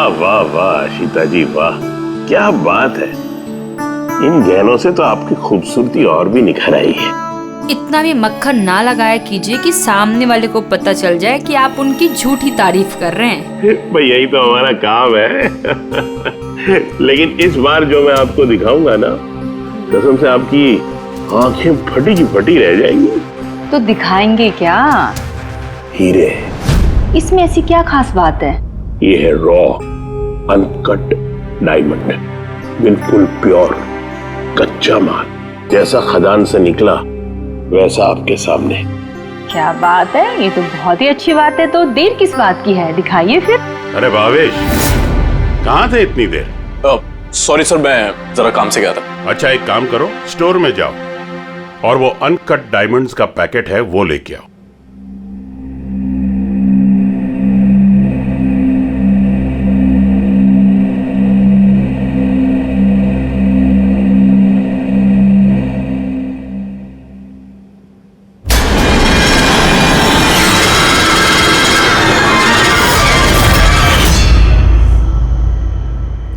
वाह वाह वाह आशिता जी वाह, क्या बात है। इन गहनों से तो आपकी खूबसूरती और भी निखर आई है। इतना भी मक्खन ना लगाया कीजिए कि सामने वाले को पता चल जाए कि आप उनकी झूठी तारीफ कर रहे हैं। भाई यही तो हमारा काम है। लेकिन इस बार जो मैं आपको दिखाऊंगा ना, कसम से आपकी आंखें फटी की फटी रह जाएंगी। तो दिखाएंगे क्या? हीरे। इसमें ऐसी क्या खास बात है? ये है रॉ अनकट डायमंड, बिल्कुल प्योर कच्चा माल, जैसा खदान से निकला वैसा आपके सामने। क्या बात है, ये तो बहुत ही अच्छी बात है। तो देर किस बात की है, दिखाइए फिर। अरे भावेश, कहाँ थे इतनी देर? सॉरी सर, मैं जरा काम से गया था। अच्छा एक काम करो, स्टोर में जाओ और वो अनकट डायमंड्स का पैकेट है वो लेके आओ।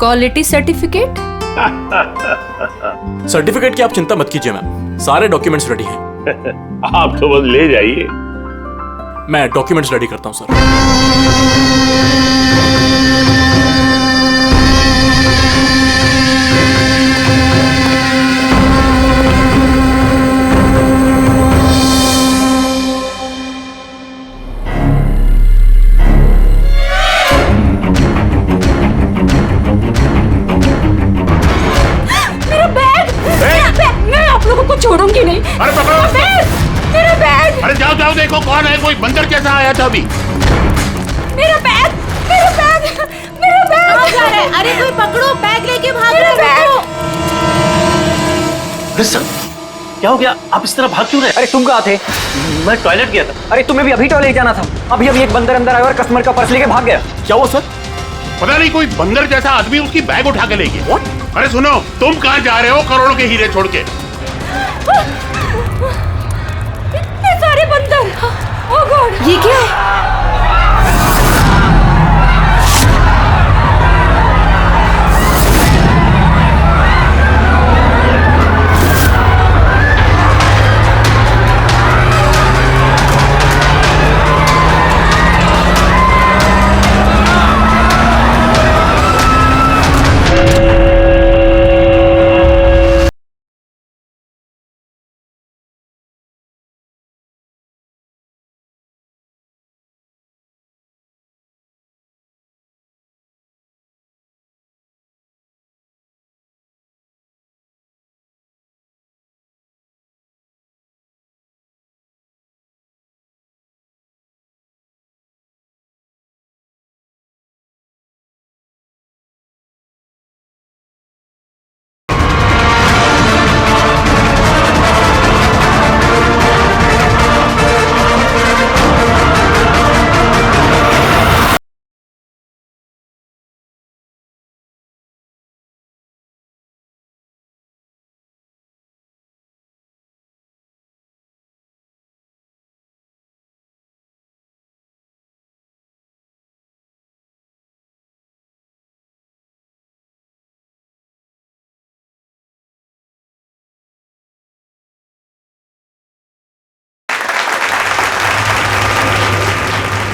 Quality certificate? सर्टिफिकेट की आप चिंता मत कीजिए मैम, सारे डॉक्यूमेंट्स रेडी हैं। आप तो बस ले जाइए। मैं डॉक्यूमेंट्स रेडी करता हूं सर। छोड़ूंगी नहीं। अरे पकड़ो मेरा बैग। अरे जाओ जाओ, देखो कौन है, कोई बंदर कैसा आया था अभी। मेरा बैग, मेरा बैग, मेरा बैग। कहाँ जा रहे हैं? अरे कोई पकड़ो, बैग लेके भाग रहे हैं। अरे सर, क्या हो गया? आप इस तरह भाग क्यों रहे? अरे तुम कहाँ थे? मैं टॉयलेट गया था। अरे तुम्हें भी अभी टॉयलेट जाना था। अभी एक बंदर अंदर आया और कस्टमर का पर्स लेके भाग गया। क्या हुआ सर? पता नहीं, कोई बंदर जैसा आदमी उसकी बैग उठा के ले गया। अरे सुनो, तुम कहाँ जा रहे हो करोड़ों के हीरे छोड़ के? इतने सारे बंदर। ओह गॉड, ये क्या है?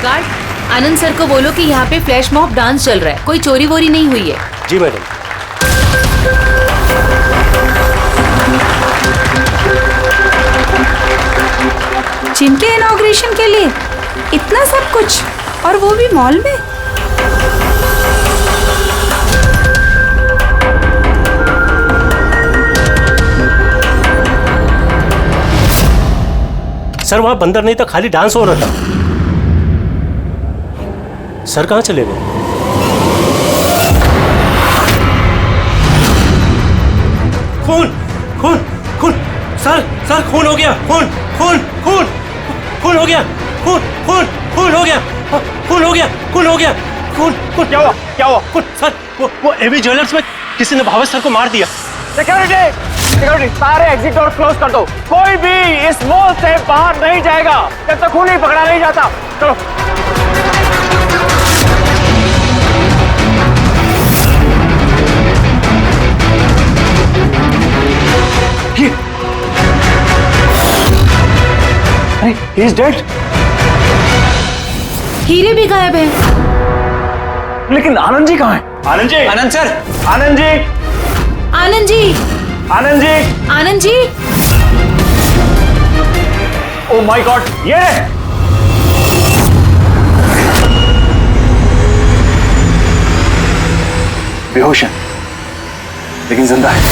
गार्ड, आनंद सर को बोलो कि यहाँ पे फ्लैश मॉब डांस चल रहा है, कोई चोरी वोरी नहीं हुई है। जी मैडम। जिनके इनॉग्रेशन के लिए इतना सब कुछ, और वो भी मॉल में। सर वहां बंदर नहीं था, खाली डांस हो रहा था। सर कहाँ चले गए? खून खून खून, सर खून हो गया, खून खून खून खून हो गया, खून खून खून हो गया, खून हो गया, खून हो गया, खून खून। क्या हुआ? क्या हुआ? खून। सर वो एवी ज्वेलर्स में किसी ने भावेश सर को मार दिया। सिक्योरिटी, सारे एग्जिट डोर क्लोज कर दो। कोई भी इस मॉल से बाहर नहीं जाएगा जब तक खून नहीं पकड़ा नहीं जाता। चलो। He is dead. हीरे भी गायब हैं। लेकिन आनंद जी कहाँ हैं? Anand ji, Anand sir, Anand ji, Anand ji, Anand ji, Anand ji. Oh my god, ये रहे। बेहोश है लेकिन जिंदा है।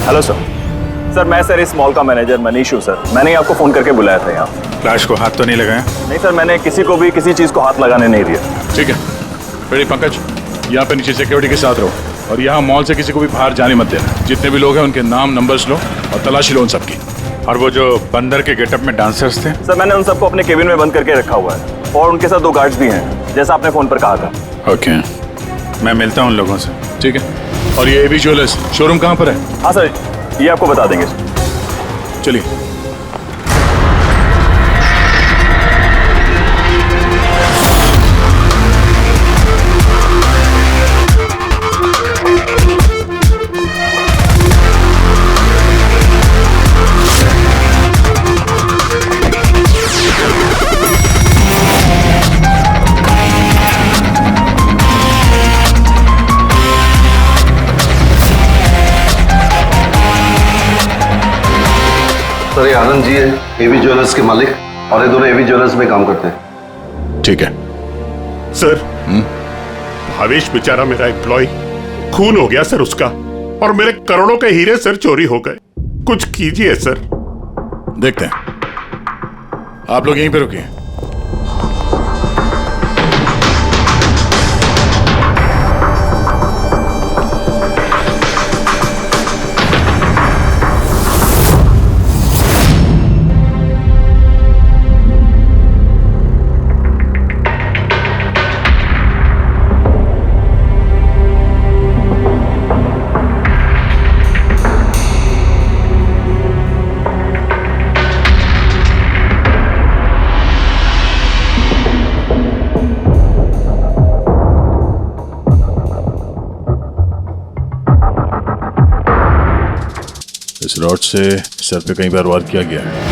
Hello sir. सर मैं सर इस मॉल का मैनेजर मनीष हूँ सर। मैंने ही आपको फोन करके बुलाया था यहाँ। फ्लैश को हाथ तो नहीं लगाया? नहीं सर, मैंने किसी को भी किसी चीज को हाथ लगाने नहीं दिया। ठीक है, फिर पंकज यहाँ पे नीचे सिक्योरिटी के साथ रहो और यहाँ मॉल से किसी को भी बाहर जाने मत देना। जितने भी लोग हैं उनके नाम नंबर्स लो और तलाशी लो उन सबकी। और वो जो बंदर के गेटअप में डांसर्स थे? सर मैंने उन सबको अपने केबिन में बंद करके रखा हुआ है और उनके साथ 2 गार्ड्स भी हैं, जैसा आपने फोन पर कहा था। ओके, मैं मिलता हूँ उन लोगों से। ठीक है, और ये एबी ज्वेलर्स शोरूम कहाँ पर है? हाँ सर, ये आपको बता देंगे। चलिए। सर ये आनंद जी है, एवी ज्वेलर्स के मालिक, और ये दोनों एवी ज्वेलर्स में काम करते हैं। ठीक है सर, भावेश बेचारा मेरा एम्प्लॉय, खून हो गया सर उसका, और मेरे करोड़ों के हीरे सर चोरी हो गए। कुछ कीजिए सर। देखते हैं, आप लोग यहीं पे रुकिए। इस रॉड से सर पे कई बार वार किया गया है।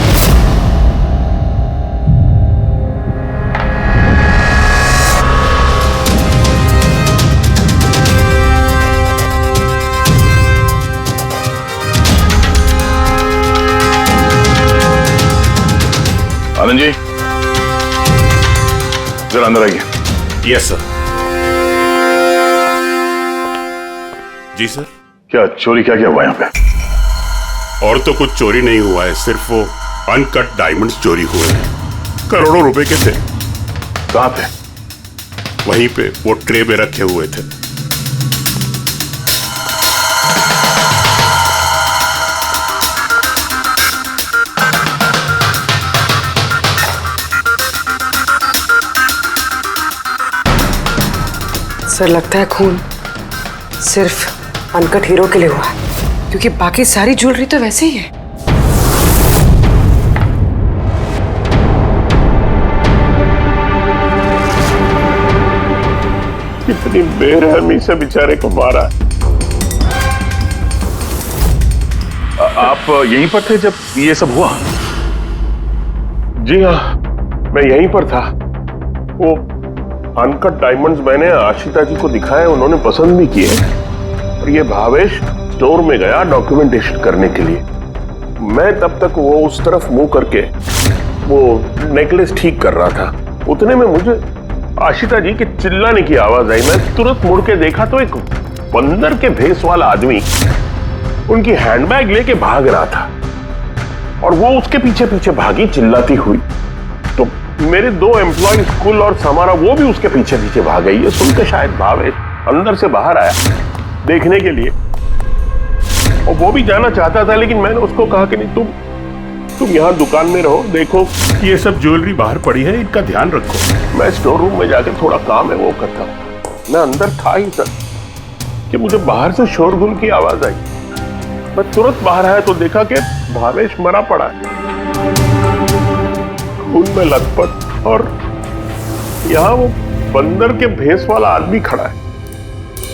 आनंद जी, जरा अंदर आइए। Yes sir. जी सर। क्या चोरी क्या हुआ यहाँ पे? और तो कुछ चोरी नहीं हुआ है, सिर्फ वो अनकट डायमंड्स चोरी हुए हैं। करोड़ों रुपए के थे। कहाँ थे? वहीं पे वो ट्रे में रखे हुए थे। सर लगता है खून सिर्फ अनकट हीरो के लिए हुआ है, क्योंकि बाकी सारी ज्वेलरी तो वैसे ही है। कितनी बेरहमी से बेचारे को मारा। आप यहीं पर थे जब ये सब हुआ? जी हाँ, मैं यहीं पर था। वो अनकट डायमंड्स मैंने आशिता जी को दिखाए, उन्होंने पसंद भी किए। और ये भावेश स्टोर में गया डॉक्यूमेंटेशन करने के लिए। मैं तब तक वो उस तरफ मुंह करके वो नेकलेस ठीक कर रहा था। उतने में मुझे आशिता जी के चिल्लाने की आवाज आई। मैं तुरंत मुड़ के देखा तो एक बंदर के भेस वाला आदमी उनकी हैंडबैग लेके भाग रहा था और वो उसके पीछे पीछे भागी चिल्लाती हुई। तो मेरे 2 एम्प्लॉय कुल और समारा वो भी उसके पीछे पीछे भाग गई। ये सुनकर शायद भावेश अंदर से बाहर आया देखने के लिए, और वो भी जाना चाहता था, लेकिन मैंने उसको कहा कि नहीं, तुम यहाँ दुकान में रहो, देखो ये सब ज्वेलरी बाहर पड़ी है, इनका ध्यान रखो। मैं स्टोर रूम में जाकर थोड़ा काम है वो करता हूँ। मैं अंदर था ही सर कि मुझे बाहर से शोरगुल की आवाज आई। मैं तुरंत बाहर आया तो देखा कि भावेश मरा पड़ा है, खून में लथपथ, और यहाँ वो बंदर के भेस वाला आदमी खड़ा है।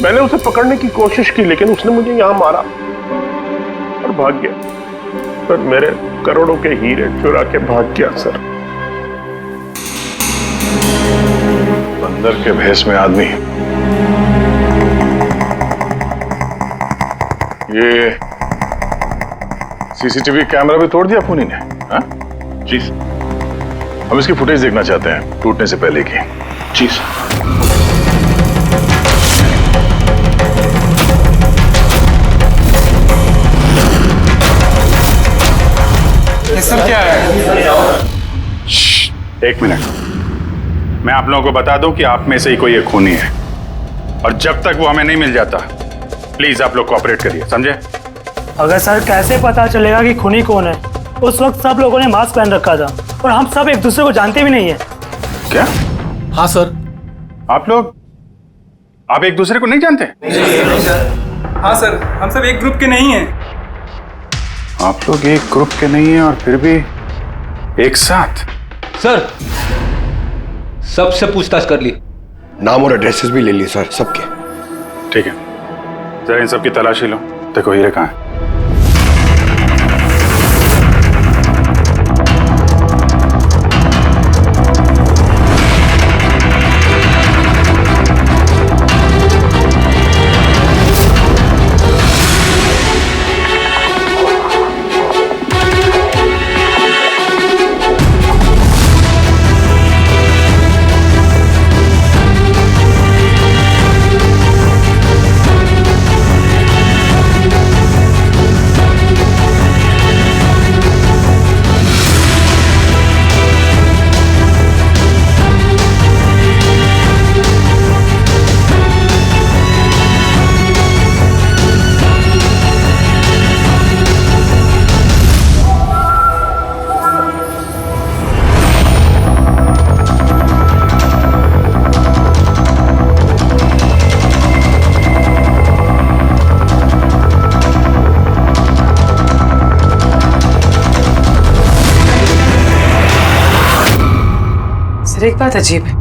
मैंने उसे पकड़ने की कोशिश की लेकिन उसने मुझे यहाँ मारा और भाग गया। सर मेरे करोड़ों के हीरे चुरा के भाग गया सर। बंदर के भेस में आदमी, ये सीसीटीवी कैमरा भी तोड़ दिया खूनी ने। हाँ जी, हम इसकी फुटेज देखना चाहते हैं टूटने से पहले की। जी सर क्या है? एक मिनट, मैं आप लोगों को बता दूं कि आप में से ही कोई एक खूनी है और जब तक वो हमें नहीं मिल जाता प्लीज आप लोग कोऑपरेट करिए, समझे? अगर सर कैसे पता चलेगा कि खूनी कौन है? उस वक्त सब लोगों ने मास्क पहन रखा था और हम सब एक दूसरे को जानते भी नहीं है। क्या? हाँ सर। आप एक दूसरे को नहीं जानते? हाँ सर, हम सब एक ग्रुप के नहीं हैं। आप लोग एक ग्रुप के नहीं हैं और फिर भी एक साथ? सर सबसे पूछताछ कर ली, नाम और एड्रेसेस भी ले लिए सर सबके। ठीक है, जरा इन सबकी तलाशी लो, देखो हीरे कहाँ है। एक बात अजीब है,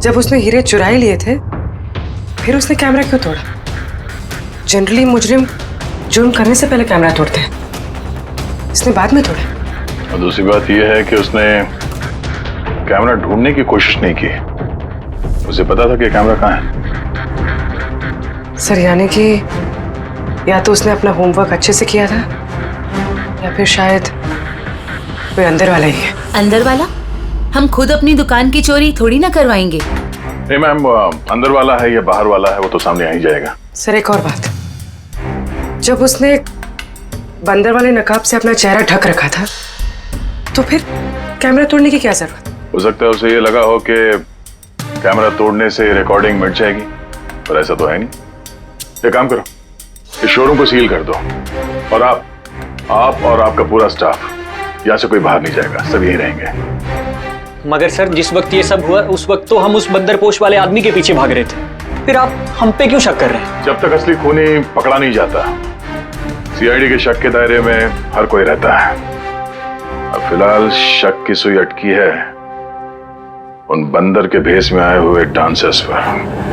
जब उसने हीरे चुरा ही लिए थे फिर उसने कैमरा क्यों तोड़ा? जनरली मुजरिम जुर्म करने से पहले कैमरा तोड़ते हैं, इसने बाद में तोड़ा। और दूसरी बात यह है कि उसने कैमरा ढूंढने की कोशिश नहीं की, उसे पता था कि कैमरा कहाँ है। सर यानी कि या तो उसने अपना होमवर्क अच्छे से किया था या फिर शायद कोई अंदर वाला ही है। अंदर वाला? हम खुद अपनी दुकान की चोरी थोड़ी ना करवाएंगे। नहीं मैम, अंदर वाला है या बाहर वाला है वो तो सामने आ ही जाएगा। सर एक और बात, जब उसने बंदर वाले नकाब से अपना चेहरा ढक रखा था तो फिर कैमरा तोड़ने की क्या जरूरत? हो सकता है उसे ये लगा हो कि कैमरा तोड़ने से रिकॉर्डिंग मिट जाएगी, पर ऐसा तो है नहीं। एक काम करो, इस शोरूम को सील कर दो और आप और आपका पूरा स्टाफ यहाँ से कोई बाहर नहीं जाएगा, सब यहीं रहेंगे। मगर सर जिस वक्त ये सब हुआ उस वक्त तो हम उस बंदरपोश वाले आदमी के पीछे भाग रहे थे, फिर आप हम पे क्यों शक कर रहे हैं? जब तक असली खूनी पकड़ा नहीं जाता सीआईडी के शक के दायरे में हर कोई रहता है। अब फिलहाल शक की सुई अटकी है उन बंदर के भेस में आए हुए डांसर्स पर।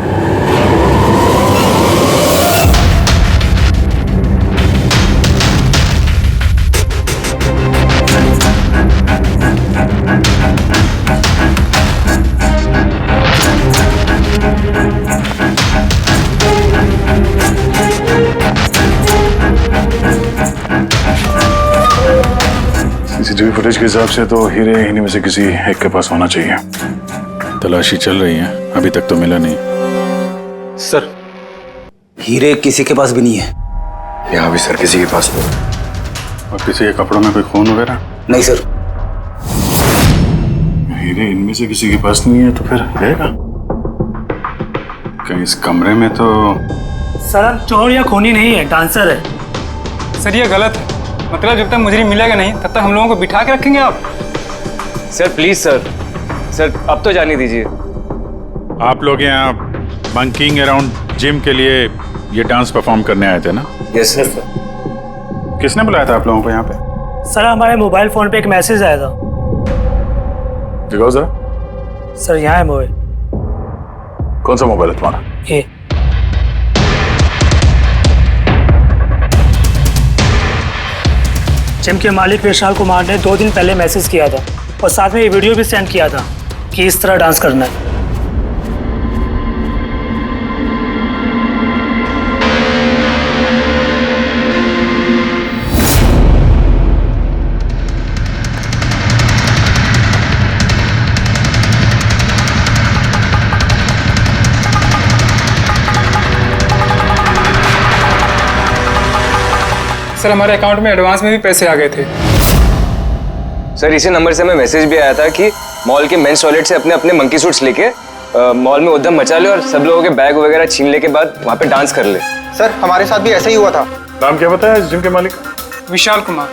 सीसीटीवी फुटेज के हिसाब से तो हीरे इन्हीं में से किसी एक के पास होना चाहिए। तलाशी चल रही है, अभी तक तो मिला नहीं। सर हीरे किसी के पास भी नहीं है। यहाँ भी सर किसी के पास नहीं। और किसी के कपड़ों में कोई खून वगैरह? नहीं सर। हीरे इनमें से किसी के पास नहीं है तो फिर रहेगा कहीं इस कमरे में? तो सर हम चोर या खूनी नहीं है, डांसर है। सर ये गलत है, मतलब जब तक मुझे मिलेगा नहीं तब तक हम लोगों को बिठा के रखेंगे आप? सर प्लीज सर अब तो जाने दीजिए। आप लोग यहाँ बंकिंग अराउंड जिम के लिए ये डांस परफॉर्म करने आए थे ना? Yes sir. किसने बुलाया था आप लोगों को यहाँ पे? सर हमारे मोबाइल फोन पे एक मैसेज आया था। दिखाओ जरा। सर यहाँ है मोबाइल। कौन सा मोबाइल है तुम्हारा? ये जिम के मालिक विशाल कुमार ने 2 दिन पहले मैसेज किया था और साथ में ये वीडियो भी सेंड किया था कि इस तरह डांस करना है। सर हमारे अकाउंट में एडवांस में भी पैसे आ गए थे। सर इसी नंबर से हमें मैसेज भी आया था कि मॉल के मेंस टॉयलेट से अपने अपने मंकी सूट्स लेके मॉल में उद्यम मचा ले और सब लोगों के बैग वगैरह छीन ले के बाद वहाँ पे डांस कर ले। सर हमारे साथ भी ऐसा ही हुआ था। नाम क्या बताया इस जिम के मालिक? विशाल कुमार।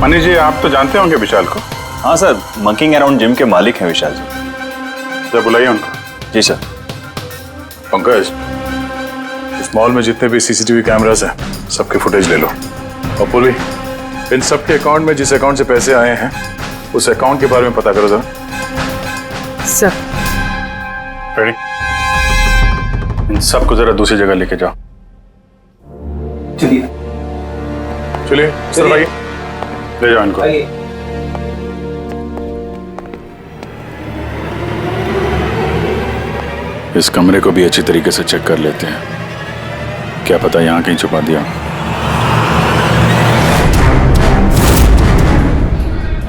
मनीष जी आप तो जानते होंगे विशाल को? हाँ सर, मंकिंग अराउंड जिम के मालिक हैं विशाल जी। तो बुलाइए उनको। जी सर। पंकज, इस मॉल में जितने भी सीसीटीवी कैमरास हैं सबके फुटेज ले लो। और पूर्वी, इन सबके अकाउंट में जिस अकाउंट से पैसे आए हैं उस अकाउंट के बारे में पता करो जरा। Sir ready? इन सबको जरा दूसरी जगह लेके जाओ। चलिए चलिए सर भाई, ले जाओ इनको। इस कमरे को भी अच्छी तरीके से चेक कर लेते हैं, क्या पता यहाँ कहीं छुपा दिया।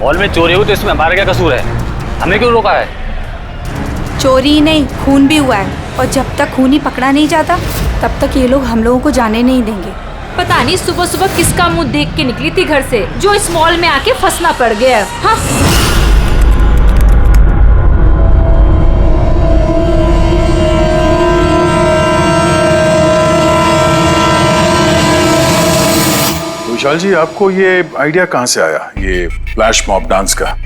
मॉल में चोरी हुई तो इसमें हमारा क्या कसूर है? हमें क्यों रोका है? चोरी नहीं, खून भी हुआ है, और जब तक खून ही पकड़ा नहीं जाता तब तक ये लोग हम लोगों को जाने नहीं देंगे। पता नहीं सुबह सुबह किसका मुंह देख के निकली थी घर से जो इस मॉल में आके फंसना पड़ गया। हाँ विशाल जी, आपको ये आइडिया कहाँ से आया, ये फ्लैश मॉब डांस का?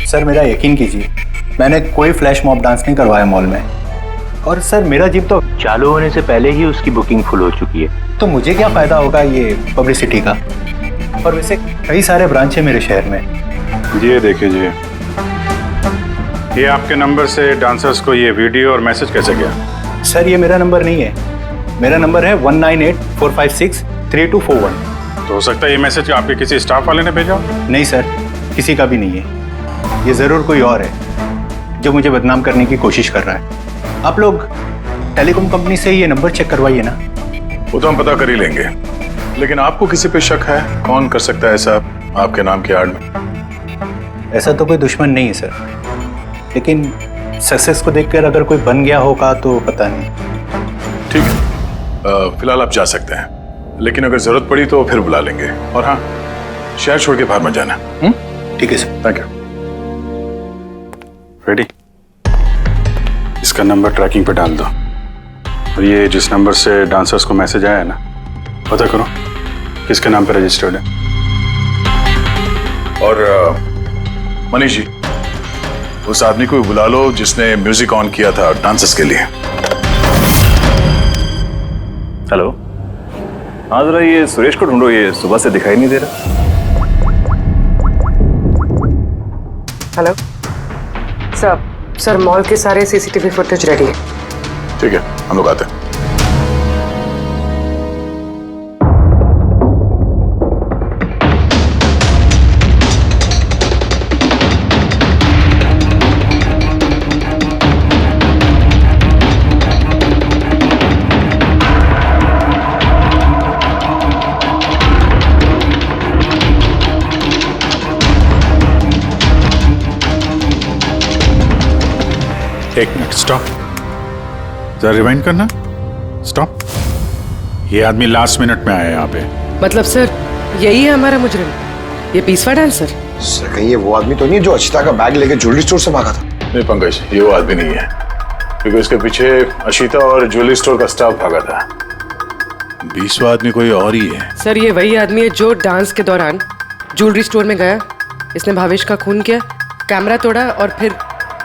सर मेरा यकीन कीजिए, मैंने कोई फ्लैश मॉब डांस नहीं करवाया मॉल में। और सर मेरा जिम तो चालू होने से पहले ही उसकी बुकिंग फुल हो चुकी है, तो मुझे क्या फायदा होगा ये पब्लिसिटी का। और वैसे कई सारे ब्रांच है मेरे शहर में। ये देखिए जी, ये आपके नंबर से डांसर्स को ये वीडियो और मैसेज कैसे गया? सर ये मेरा नंबर नहीं है, मेरा नंबर है 1984563241। तो हो सकता है ये मैसेज आपके किसी स्टाफ वाले ने भेजा? नहीं सर, किसी का भी नहीं है। ये जरूर कोई और है जो मुझे बदनाम करने की कोशिश कर रहा है। आप लोग टेलीकॉम कंपनी से ये नंबर चेक करवाइए ना। वो तो हम पता कर ही लेंगे, लेकिन आपको किसी पे शक है? कौन कर सकता है ऐसा आपके नाम की आड़ में? ऐसा तो कोई दुश्मन नहीं है सर, लेकिन सक्सेस को देखकर अगर कोई बन गया होगा तो पता नहीं। ठीक है, फिलहाल आप जा सकते हैं, लेकिन अगर जरूरत पड़ी तो फिर बुला लेंगे। और हाँ, शहर छोड़ के बाहर मत जाना। ठीक है सर। Thank you. रेडी? इसका नंबर ट्रैकिंग पे डाल दो, और ये जिस नंबर से डांसर्स को मैसेज आया है ना, पता करो किसके नाम पे रजिस्टर्ड है। और मनीष जी, उस आदमी को बुला लो जिसने म्यूजिक ऑन किया था डांसर्स के लिए। हेलो, हाँ जरा ये सुरेश को ढूंढो, ये सुबह से दिखाई नहीं दे रहा। हेलो सर मॉल के सारे सीसीटीवी फुटेज रेडी है। ठीक है, हम लोग आते हैं। एक मिनट, स्टॉप, जरा रिवाइंड करना। स्टॉप। ये आदमी लास्ट मिनट में आया यहाँ पे। मतलब सर यही है हमारा मुजरिम, ये पीसवा डांसर? सर कहीं ये वो आदमी तो नहीं है जो अचिता का बैग लेके ज्वेलरी स्टोर से भागा था? नहीं पंकज, ये वो आदमी नहीं है, क्योंकि उसके पीछे अशिता और ज्वेलरी स्टोर का स्टाफ भागा था। 20वां आदमी कोई और ही है। सर ये वही आदमी है जो डांस के दौरान ज्वेलरी स्टोर में गया, इसने भावेश का खून किया, कैमरा तोड़ा और फिर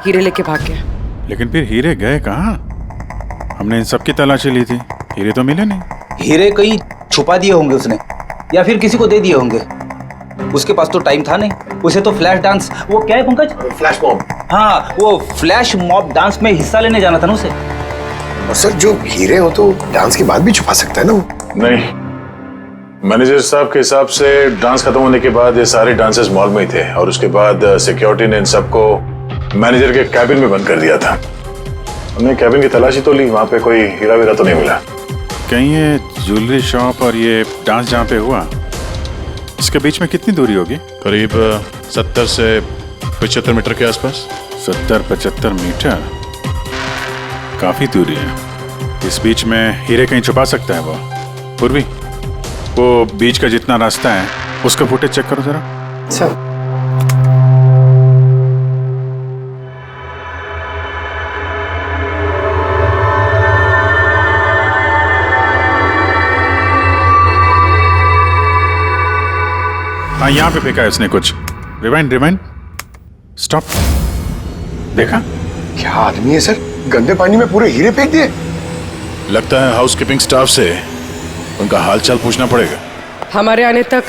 हीरे लेके भाग गया। लेकिन फिर हीरे गए कहाँ? हमने इन सब की तलाशी ली थी, हीरे तो मिले नहीं। हीरे कहीं छुपा दिए होंगे उसने, या फिर किसी को दे दिए होंगे। उसके पास तो टाइम था नहीं, उसे तो फ्लैश डांस, वो क्या है पंकज, फ्लैश मॉब। हाँ वो फ्लैश मॉब डांस में हिस्सा लेने जाना था ना उसे। और सर जो हीरे हो तो डांस के बाद भी छुपा सकता है ना वो। नहीं, मैनेजर साहब के हिसाब से डांस खत्म होने के बाद ये सारे डांसर्स मॉल में ही थे और उसके बाद सिक्योरिटी ने इन सबको मैनेजर के कैबिन में बंद कर दिया था। हमने कैबिन की तलाशी तो ली, वहां पे कोई हीरा वीरा तो नहीं मिला। कहीं ये ज्वेलरी शॉप और ये डांस जहाँ पे हुआ, इसके बीच में कितनी दूरी होगी? करीब 70 से 75 मीटर के आसपास। 70-75 मीटर, काफी दूरी है। इस बीच में हीरे कहीं छुपा सकता है वो। पूर्वी, वो बीच का जितना रास्ता है उसका फुटेज चेक करो जरा। सर हाँ, यहाँ पे फेंका है उसने कुछ। Rewind, stop. देखा? क्या आदमी है सर, गंदे पानी में पूरे हीरे फेंक दिए। लगता है हाउसकीपिंग स्टाफ से उनका हालचाल पूछना पड़ेगा। हमारे आने तक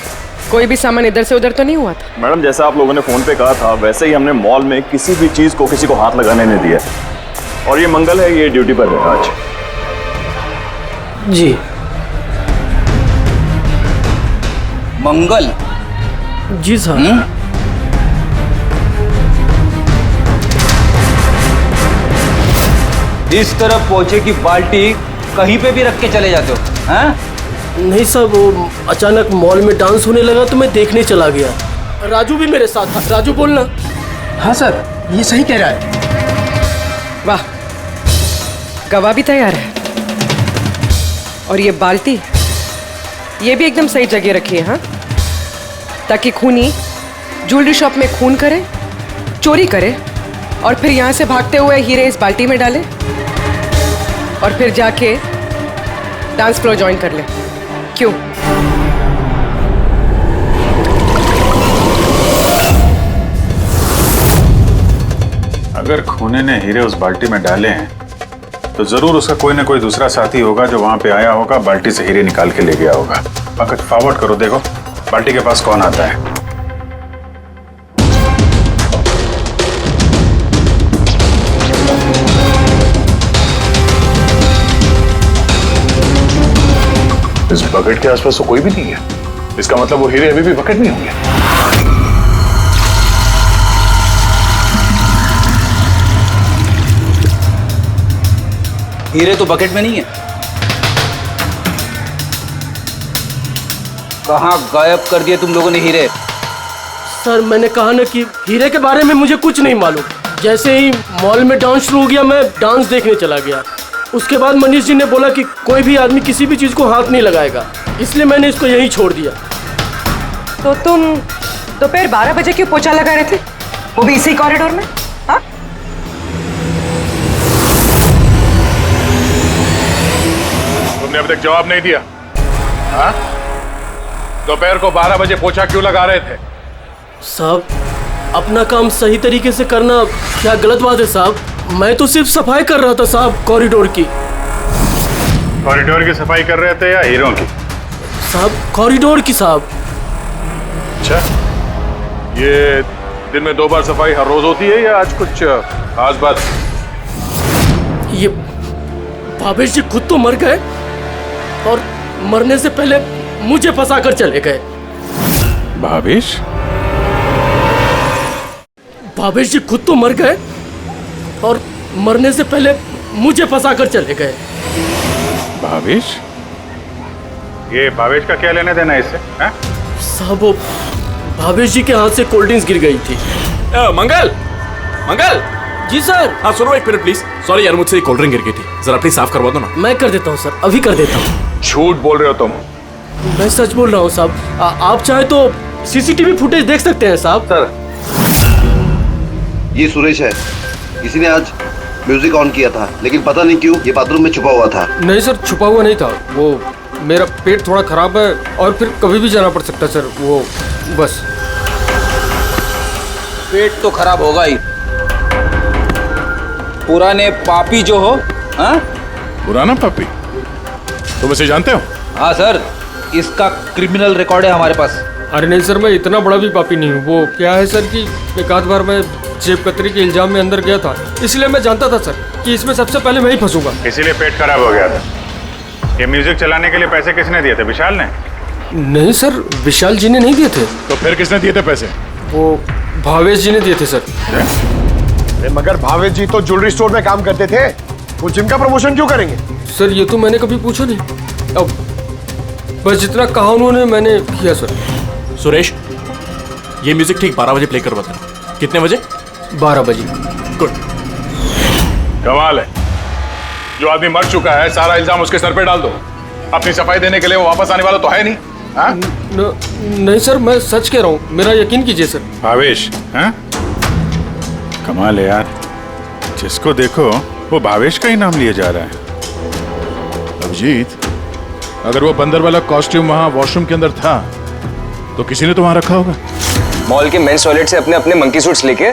कोई भी सामान इधर से उधर तो नहीं हुआ था। मैडम, जैसा आप लोगों ने फोन पे कहा था वैसे ही हमने मॉल में किसी भी चीज को किसी को हाथ लगाने नहीं दिया। और ये मंगल है, ये ड्यूटी पर है आज। जी मंगल जी सर। इस तरफ पहुंचे कि बाल्टी कहीं पे भी रख के चले जाते हो, हैं? नहीं सर, वो अचानक मॉल में डांस होने लगा तो मैं देखने चला गया। राजू भी मेरे साथ था। राजू बोलना। हाँ सर, ये सही कह रहा है। वाह, गवाह भी तैयार है। और ये बाल्टी, ये भी एकदम सही जगह रखी है। हाँ, ताकि खूनी ज्वेलरी शॉप में खून करे, चोरी करे और फिर यहाँ से भागते हुए हीरे इस बाल्टी में डाले और फिर जाके डांस फ्लोर ज्वाइन कर ले। क्यों? अगर खूनी ने हीरे उस बाल्टी में डाले हैं तो जरूर उसका कोई ना कोई दूसरा साथी होगा जो वहां पे आया होगा, बाल्टी से हीरे निकाल के ले गया होगा। पंकज, फॉरवर्ड करो, देखो बाल्टी के पास कौन आता है। इस बकेट के आसपास तो कोई भी नहीं है। इसका मतलब वो हीरे अभी भी बकेट में होंगे। हीरे तो बकेट में नहीं है। कहाँ गायब कर दिए तुम लोगों ने हीरे? सर, मैंने कहा ना कि हीरे के बारे में मुझे कुछ नहीं मालूम। जैसे ही मॉल में डांस शुरू हो गया, मैं डांस देखने चला गया। उसके बाद मनीष जी ने बोला कि कोई भी आदमी किसी भी चीज को हाथ नहीं लगाएगा, इसलिए मैंने इसको यहीं छोड़ दिया। तो तुम दोपहर 12 बजे क्यों पोछा लगा रहे थे, वो भी इसी कॉरिडोर में? हाँ, तुमने अभी तक जवाब नहीं दिया। हाँ, दोपहर को 12 बजे पोछा क्यों लगा रहे थे? साहब, अपना काम सही तरीके से करना क्या गलत बात है साहब? मैं तो सिर्फ सफाई कर रहा था साहब, कॉरिडोर की। कॉरिडोर की सफाई कर रहे थे या हीरों की? साहब, कॉरिडोर की साहब। अच्छा, ये दिन में 2 बार सफाई हर रोज होती है या आज कुछ खास बात? ये भावेश जी खुद तो मर गए और मरने से पहले मुझे फंसा कर चले गए। भावेश? भावेश जी खुद तो मर गए और मरने से पहले मुझे फंसा कर चले गए। भावेश? ये भावेश का क्या लेना देना इससे? साहब, वो भावेश जी के हाथ से कोल्ड ड्रिंक्स गिर गई थी। मंगल, मंगल। जी सर। हाँ सुनो, एक मिनट प्लीज। सॉरी यार, मुझसे कोल्ड ड्रिंक गिर गई थी, जरा प्लीज साफ करवा दो ना। मैं कर देता हूँ सर, अभी कर देता हूँ। झूठ बोल रहे हो तुम। मैं सच बोल रहा हूँ साहब। आप चाहे तो सीसीटीवी फुटेज देख सकते हैं साहब। सर, ये सुरेश है, किसी ने आज म्यूजिक ऑन किया था, लेकिन पता नहीं क्यों ये बाथरूम में छुपा हुआ था। नहीं सर, छुपा हुआ नहीं था। वो मेरा पेट थोड़ा खराब है और फिर कभी भी जाना पड़ सकता है सर, वो बस। पेट तो खराब होगा ही, पुराने पापी जो हो। हाँ, पुराना पापी? तुम इसे जानते हो? हाँ सर, इसका क्रिमिनल रिकॉर्ड है हमारे पास। अरे नहीं सर, मैं इतना बड़ा भी पापी नहीं हूँ। वो क्या है सर कि एक आध बार मैं जेब कतरी के इल्जाम में अंदर गया था, इसलिए मैं जानता था सर कि इसमें सबसे पहले मैं ही फंसूंगा। इसीलिए पेट खराब हो गया था। ये म्यूजिक चलाने के लिए पैसे किसने दिए थे? विशाल ने? नहीं सर, विशाल जी ने नहीं दिए थे। तो फिर किसने दिए थे पैसे? वो भावेश जी ने दिए थे सर। मगर भावेश जी तो ज्वेलरी स्टोर में काम करते थे, वो जिम का प्रमोशन क्यों करेंगे? सर ये तो मैंने कभी पूछा नहीं, अब बस जितना कहा उन्होंने मैंने किया सर। सुरेश, ये म्यूजिक ठीक 12 बजे प्ले करवा देना। कितने बजे? 12 बजे। गुड। कमाल है, जो आदमी मर चुका है सारा इल्जाम उसके सर पे डाल दो। अपनी सफाई देने के लिए वो वापस आने वाला तो है नहीं। हाँ? नहीं सर, मैं सच कह रहा हूँ, मेरा यकीन कीजिए सर। भावेश? हाँ? कमाल है यार, जिसको देखो वो भावेश का ही नाम लिया जा रहा है। अभिजीत, अगर वो बंदर वाला कॉस्ट्यूम वहाँ वॉशरूम के अंदर था तो किसी ने तो वहाँ रखा होगा। मॉल के मेंस टॉयलेट से अपने अपने मंकी सूट्स लेके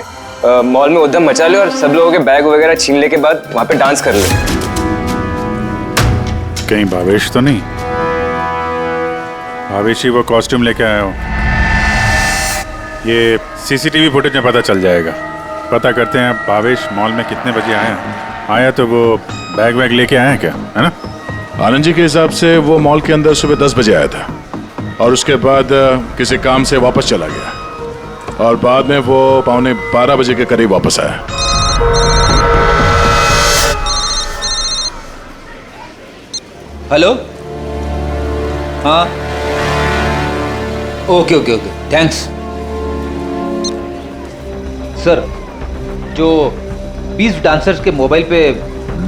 मॉल में उद्यम मचा ले और सब लोगों के बैग वगैरह छीन ले के बाद वहाँ पे डांस कर ले। कहीं भावेश तो नहीं? भावेश ही वो कॉस्ट्यूम लेके आया हो। ये सीसीटीवी फुटेज में पता चल जाएगा। पता करते हैं भावेश मॉल में कितने बजे आया तो वो बैग वैग लेके आया क्या, है ना? आनंद जी के हिसाब से वो मॉल के अंदर सुबह 10 बजे आया था और उसके बाद किसी काम से वापस चला गया और बाद में वो 11:15 बजे के करीब वापस आया। हेलो, हाँ, okay okay okay, thanks sir. जो 20 डांसर्स के मोबाइल पे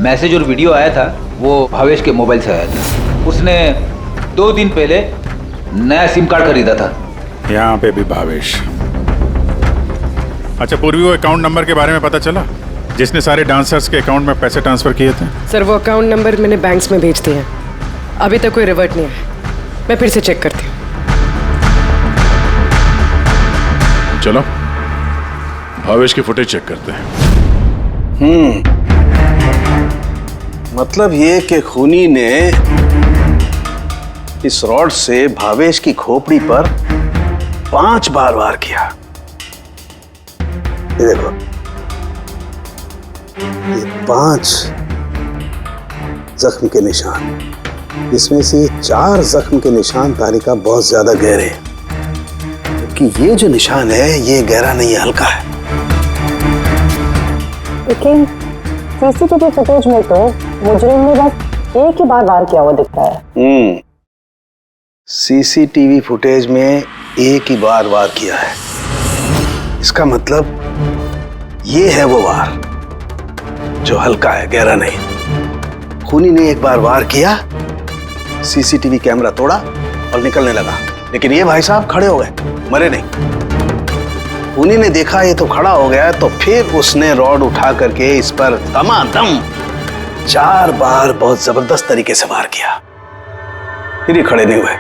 मैसेज और वीडियो आया था वो भावेश के मोबाइल से आया था। उसने 2 दिन पहले नया सिम कार्ड खरीदा था। यहाँ पे भी भावेश। अच्छा पूर्वी, वो अकाउंट नंबर के बारे में पता चला जिसने सारे डांसर्स के अकाउंट में पैसे ट्रांसफर किए थे? सर वो अकाउंट नंबर मैंने बैंक्स में भेज दिए हैं, अभी तक कोई रिवर्ट नहीं है। मैं फिर से चेक करती हूँ। चलो भावेश की फुटेज चेक करते हैं। मतलब ये कि खूनी ने इस रॉड से भावेश की खोपड़ी पर 5 बार वार किया। ये देखो, ये 5 जख्म के निशान, इसमें से 4 जख्म के निशान तारिका बहुत ज्यादा गहरे हैं, क्योंकि ये जो निशान है ये गहरा नहीं है, हल्का है। लेकिन सीसीटीवी फुटेज में तो मुजरिम ने बस एक ही बार वार किया हुआ दिखता है। सीसीटीवी फुटेज में एक ही बार वार किया है, इसका मतलब ये है वो वार जो हल्का है, गहरा नहीं। खूनी ने एक बार वार किया, सीसीटीवी कैमरा तोड़ा और निकलने लगा, लेकिन ये भाई साहब खड़े हो गए, मरे नहीं। खूनी ने देखा ये तो खड़ा हो गया, तो फिर उसने रॉड उठा करके इस पर दमादम 4 बार बहुत जबरदस्त तरीके से वार किया, फिर ये खड़े नहीं हुए।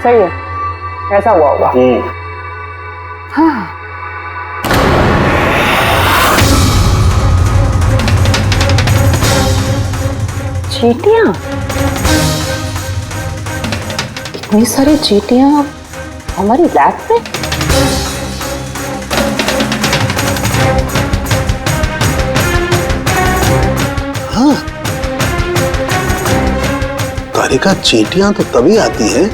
सही है, ऐसा हुआ होगा। हाँ। चींटियां, इतनी सारी चींटियां हमारी लैब में। हाँ, तारिका, चींटियां तो तभी आती हैं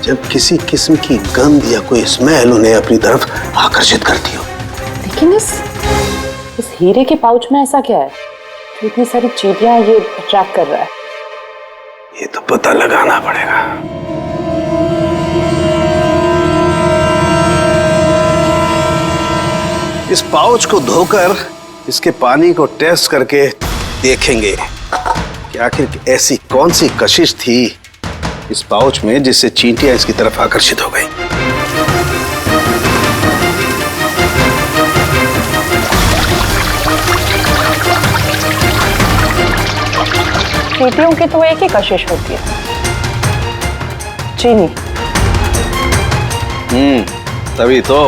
जब किसी किस्म की गंध या कोई स्मेल उन्हें अपनी तरफ आकर्षित करती हो। लेकिन इस हीरे के पाउच में ऐसा क्या है कि इतनी सारी चींटियां ये अट्रैक्ट कर रहा है? ये तो पता लगाना पड़ेगा। इस पाउच को धोकर इसके पानी को टेस्ट करके देखेंगे कि आखिर ऐसी कौन सी कशिश थी इस पाउच में जिससे चींटियां इसकी तरफ आकर्षित हो गई। चींटियों की तो एक ही कशिश होती है, चीनी। तभी तो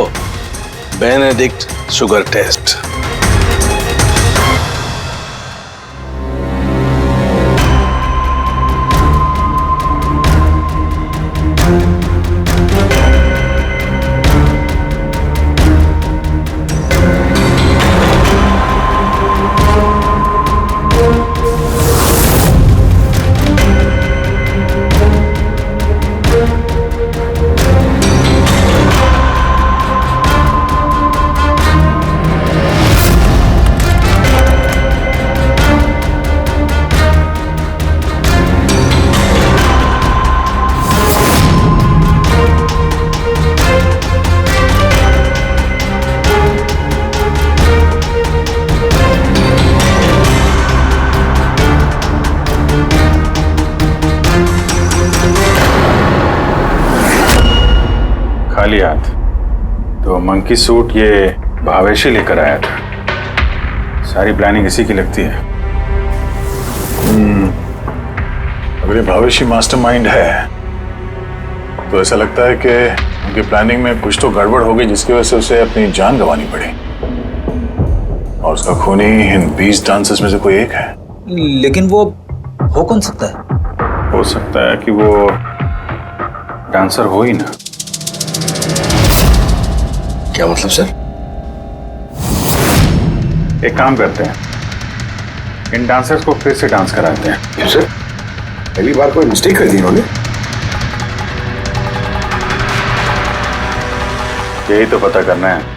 बेनेडिक्ट शुगर टेस्ट। खाली हाथ, तो मंकी सूट ये भावेश ही लेकर आया था। सारी प्लानिंग इसी की लगती है। अगर ये भावेश ही मास्टरमाइंड है तो ऐसा लगता है कि उनकी प्लानिंग में कुछ तो गड़बड़ हो गई, जिसकी वजह से उसे अपनी जान गंवानी पड़ी। और उसका खूनी इन 20 डांसर्स में से कोई एक है। लेकिन वो हो कौन सकता है? हो सकता है कि वो डांसर हो ही ना। क्या मतलब सर? एक काम करते हैं, इन डांसर्स को फिर से डांस कराते हैं। क्यों सर? पहली बार कोई मिस्टेक कर दी इन्होंने। यही तो पता करना है।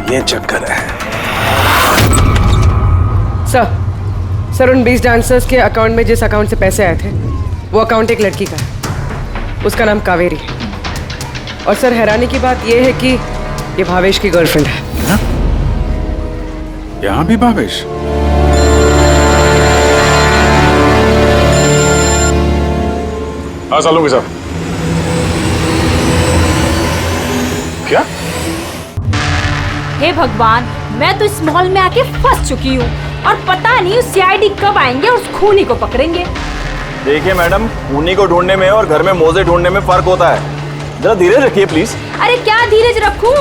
ये चक्कर है। सर उन 20 डांसर्स के अकाउंट में जिस अकाउंट से पैसे आए थे वो अकाउंट एक लड़की का है। उसका नाम कावेरी है। और सर हैरानी की बात यह है कि ये भावेश की गर्लफ्रेंड है। यहाँ भी भावेश? हाँ सालूंगी साहब। क्या? हे भगवान, मैं तो इस मॉल में आके फंस चुकी हूँ और पता नहीं उस सीआईडी कब आएंगे और उस खूनी को पकड़ेंगे। देखिए मैडम, खूनी को ढूंढने में और घर में मोजे ढूंढने में फर्क होता है। जरा धीरे रखिए प्लीज। अरे क्या धीरज रखूं?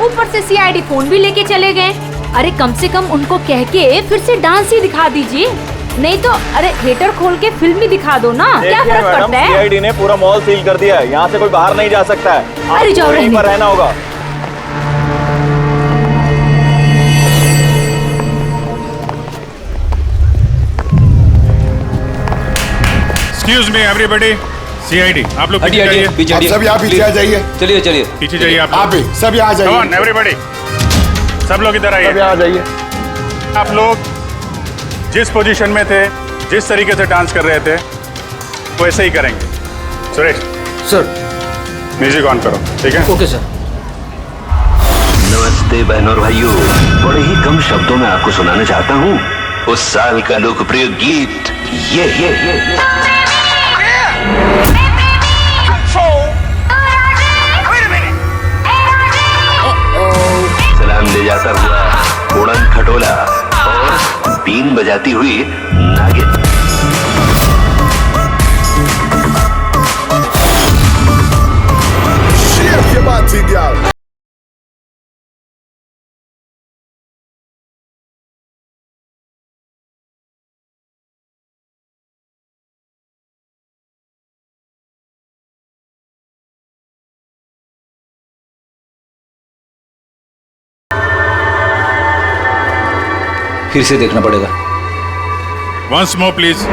ऊपर से सीआईडी फोन भी लेके चले गए। अरे कम से कम उनको कह के फिर से डांस ही दिखा दीजिए, नहीं तो अरे थिएटर खोल के फिल्म ही दिखा दो ना। क्या फर्क पड़ता है? सीआईडी ने पूरा मॉल सील कर दिया है, यहाँ से कोई बाहर नहीं जा सकता है। अरे जाओ, यहीं पर रहना होगा। Excuse me everybody, CID, आप लोग पीछे जाइए। आप सब यहाँ पीछे आ जाइए। चलिए चलिए पीछे जाइए आप भी सब यहाँ जाइए। Come on everybody, सब लोग इधर आइए। सब यहाँ जाइए। आप लोग जिस पोजीशन में थे, जिस तरीके से डांस कर रहे थे, वैसे ही करेंगे। सुरेश सर, म्यूजिक ऑन करो। ठीक है? Okay sir. नमस्ते बहनों और भाइयों, बड़े ही कम शब्दों में आपको सुनाना चाहता हूँ उस साल का लोकप्रिय गीत ये। सलाम ले जाता हुआ उड़न खटोला और बीन बजाती हुई नागिन। ये बात थी यार। फिर से देखना पड़ेगा। Once more please.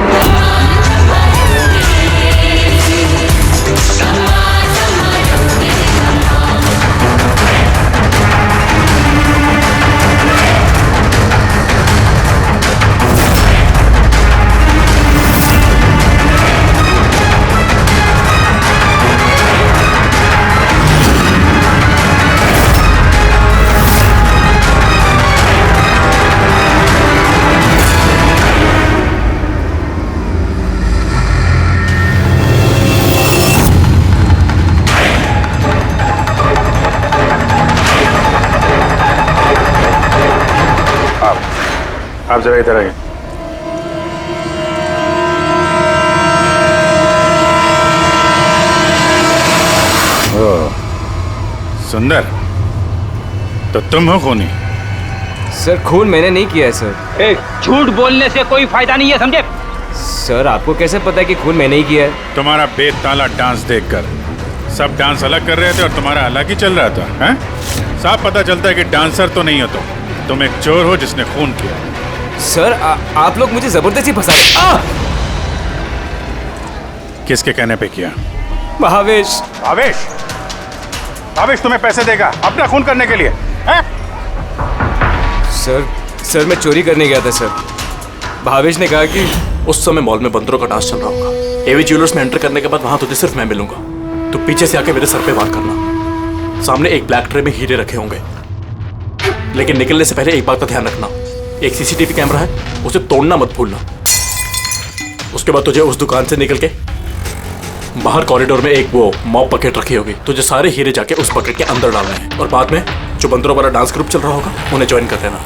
आप जरा इधर आइए। सुंदर, तो तुम हो खूनी? सर खून मैंने नहीं किया है सर। झूठ बोलने से कोई फायदा नहीं है, समझे? सर आपको कैसे पता है कि खून मैंने ही किया है? तुम्हारा बेताला डांस देखकर सब डांस अलग कर रहे थे और तुम्हारा अलग ही चल रहा था। हैं? साफ पता चलता है कि डांसर तो नहीं हो तुम एक चोर हो जिसने खून किया। सर आप लोग मुझे जबरदस्ती फंसा रहे। किसके कहने पे किया? भावेश। भावेश? भावेश तुम्हें पैसे देगा अपना खून करने के लिए, हैं? सर मैं चोरी करने गया था सर। भावेश ने कहा कि उस समय मॉल में बंदरों का डांस चल रहा होगा। एवी ज्वेलर्स में एंटर करने के बाद वहां तुझे सिर्फ मैं मिलूंगा। तो पीछे से आके मेरे सर पे वार करना। सामने एक ब्लैक ट्रे में हीरे रखे होंगे, लेकिन निकलने से पहले एक बात का ध्यान रखना, एक सीसीटीवी कैमरा है, उसे तोड़ना मत भूलना। उसके बाद तुझे उस दुकान से निकल के बाहर कॉरिडोर में एक वो मॉप बकेट रखी होगी, तुझे सारे हीरे जाके उस बकेट के अंदर डालने हैं और बाद में जो बंदरों वाला डांस ग्रुप चल रहा होगा उन्हें ज्वाइन कर लेना।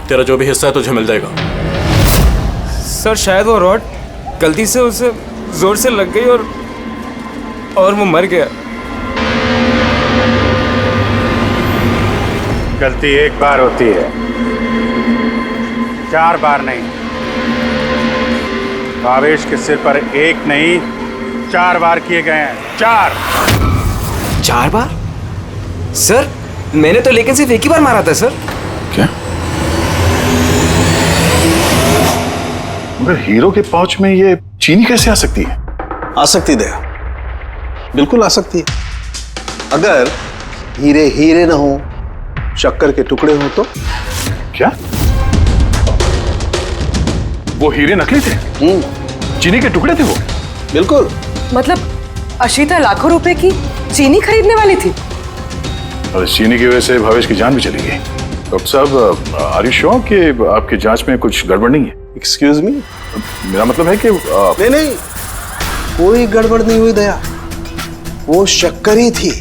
तेरा जो भी हिस्सा है तुझे मिल जाएगा। सर शायद वो रॉड गलती से उसे जोर से लग गई और वो मर गया। गलती एक बार होती है, 4 बार नहीं। भावेश के सिर पर एक नहीं 4 बार किए गए हैं। 4 बार? सर मैंने तो लेकिन सिर्फ एक ही बार मारा था सर। क्या? मगर हीरो के पाउच में ये चीनी कैसे आ सकती है? आ सकती दया, बिल्कुल आ सकती है। अगर हीरे हीरे ना हो, शक्कर के टुकड़े हो तो। क्या? वो हीरे नकली थे? चीनी के टुकड़े थे वो? बिल्कुल। मतलब अशीता लाखों रुपए की चीनी खरीदने वाली थी और इस चीनी की वजह से भावेश की जान भी चली गई। डॉक्टर साहब, आर यू श्योर कि आपकी जांच में कुछ गड़बड़ नहीं है? Excuse me? मेरा मतलब है कि नहीं, कोई गड़बड़ नहीं हुई दया, वो शक्कर ही थी।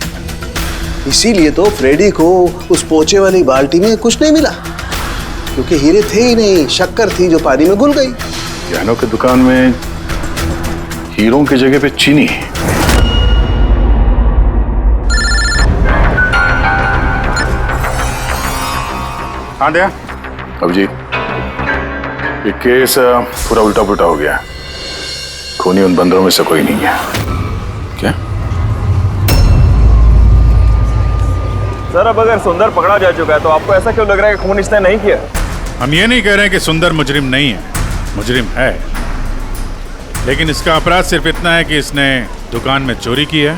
इसीलिए तो फ्रेडी को उस पोचे वाली बाल्टी में कुछ नहीं मिला, क्योंकि हीरे थे ही नहीं, शक्कर थी जो पानी में घुल गई। गहनों की दुकान में हीरों की जगह पे चीनी। हाँ दया। अब जी ये केस पूरा उल्टा पुल्टा हो गया। खूनी उन बंदरों में से कोई नहीं है। क्या? सर अब अगर सुंदर पकड़ा जा चुका है तो आपको ऐसा क्यों लग रहा है कि खून इसने नहीं किया? हम ये नहीं कह रहे हैं कि सुंदर मुजरिम नहीं है, मुजरिम है, लेकिन इसका अपराध सिर्फ इतना है कि इसने दुकान में चोरी की है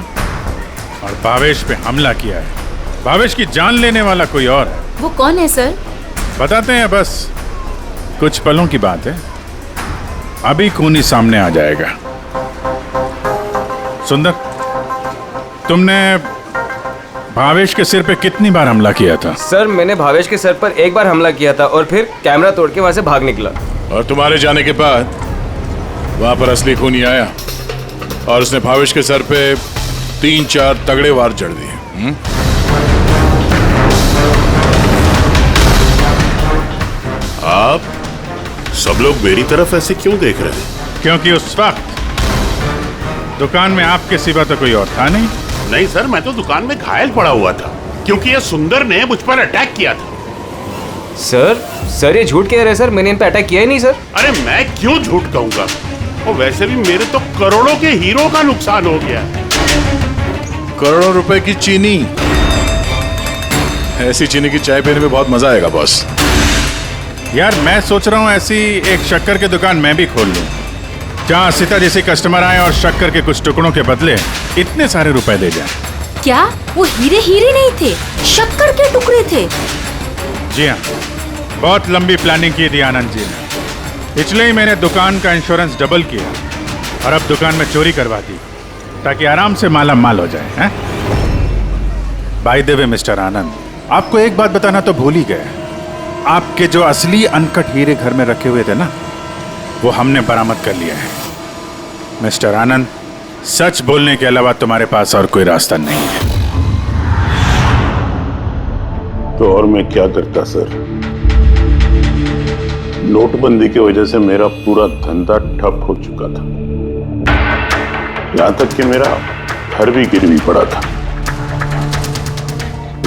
और भावेश पे हमला किया है। भावेश की जान लेने वाला कोई और है। वो कौन है सर? बताते हैं, बस कुछ पलों की बात है, अभी खूनी सामने आ जाएगा। सुंदर, तुमने भावेश के सिर पे कितनी बार हमला किया था? सर मैंने भावेश के सर पर एक बार हमला किया था और फिर कैमरा तोड़ के वहां से भाग निकला। और तुम्हारे जाने के बाद वहां पर असली खूनी आया और उसने भावेश के सर पे 3-4 तगड़े वार जड़ दिए। आप सब लोग मेरी तरफ ऐसे क्यों देख रहे हैं? क्योंकि उस वक्त दुकान में आपके सिवा तो कोई और था नहीं। नहीं सर, मैं तो दुकान में घायल पड़ा हुआ था क्योंकि ये सुंदर ने मुझ पर अटैक किया था। सर ये झूठ कह रहे हैं सर, मैंने इन पे अटैक किया ही नहीं सर। अरे मैं क्यों झूठ कहूंगा, और वैसे भी मेरे तो करोड़ों के हीरो का नुकसान हो गया। करोड़ों रुपए की चीनी, ऐसी चीनी की चाय पीने में बहुत मजा आएगा बॉस। यार मैं सोच रहा हूँ ऐसी एक शक्कर की दुकान मैं भी खोल लूं, जहाँ सीता जैसे कस्टमर आए और शक्कर के कुछ टुकड़ों के बदले इतने सारे रुपए दे जाए। क्या वो हीरे हीरे नहीं थे, शक्कर के टुकड़े थे? जी हाँ, बहुत लंबी प्लानिंग की थी आनंद जी ने, इसलिए ही मैंने दुकान का इंश्योरेंस डबल किया और अब दुकान में चोरी करवा दी ताकि आराम से माला माल हो जाए। बाय द वे मिस्टर आनंद, आपको एक बात बताना तो भूल ही गए, आपके जो असली अनकट हीरे घर में रखे हुए थे ना, वो हमने बरामद कर लिया है। मिस्टर आनंद, सच बोलने के अलावा तुम्हारे पास और कोई रास्ता नहीं है। तो और मैं क्या करता सर? नोटबंदी की वजह से मेरा पूरा धंधा ठप हो चुका था, यहां तक कि मेरा घर भी गिरवी पड़ा था।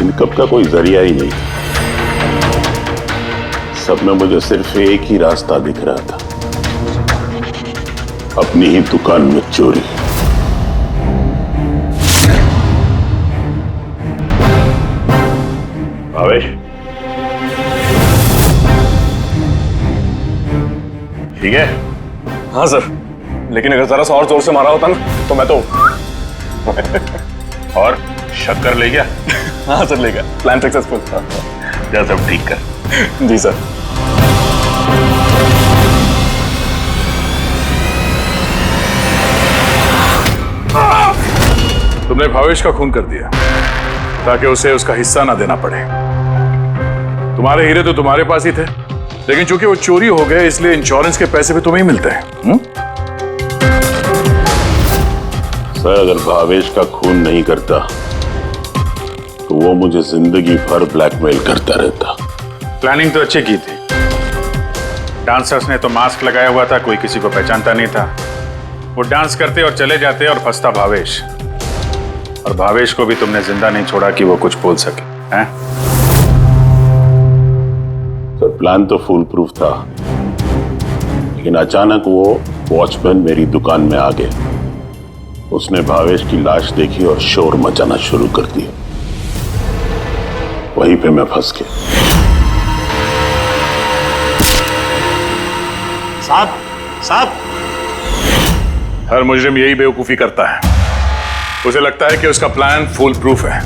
इनकम का कोई जरिया ही नहीं, सब में मुझे सिर्फ एक ही रास्ता दिख रहा था, अपनी ही दुकान में चोरी। भावेश, ठीक है? हाँ सर, लेकिन अगर जरा सा और जोर से मारा होता ना तो मैं तो और शक्कर ले गया? हाँ सर, ले गया। Plan successful. जा सब ठीक कर। जी सर। तुमने भावेश का खून कर दिया ताकि उसे उसका हिस्सा ना देना पड़े। तुम्हारे हीरे तो तुम्हारे पास ही थे, लेकिन चूंकि वो चोरी हो गए इसलिए इंश्योरेंस के पैसे भी तुम्हें ही मिलते हैं। सर, अगर भावेश का खून नहीं करता तो वो मुझे जिंदगी भर ब्लैकमेल करता रहता। प्लानिंग तो अच्छी की थी। डांसर्स ने तो मास्क लगाया हुआ था, कोई किसी को पहचानता नहीं था। वो डांस करते और चले जाते और फंसता भावेश, और भावेश को भी तुमने जिंदा नहीं छोड़ा कि वो कुछ बोल सके, हैं? सर, प्लान तो फुल प्रूफ था, लेकिन अचानक वो वॉचमैन मेरी दुकान में आ गया। उसने भावेश की लाश देखी और शोर मचाना शुरू कर दिया। वहीं पे मैं फंस गया। साहब, साहब, हर मुजरिम यही बेवकूफी करता है। उसे लगता है कि उसका प्लान फुल प्रूफ है,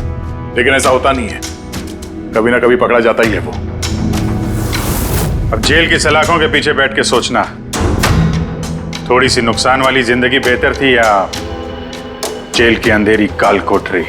लेकिन ऐसा होता नहीं है। कभी ना कभी पकड़ा जाता ही है वो। अब जेल की सलाखों के पीछे बैठ के सोचना, थोड़ी सी नुकसान वाली जिंदगी बेहतर थी या जेल की अंधेरी काल कोठरी?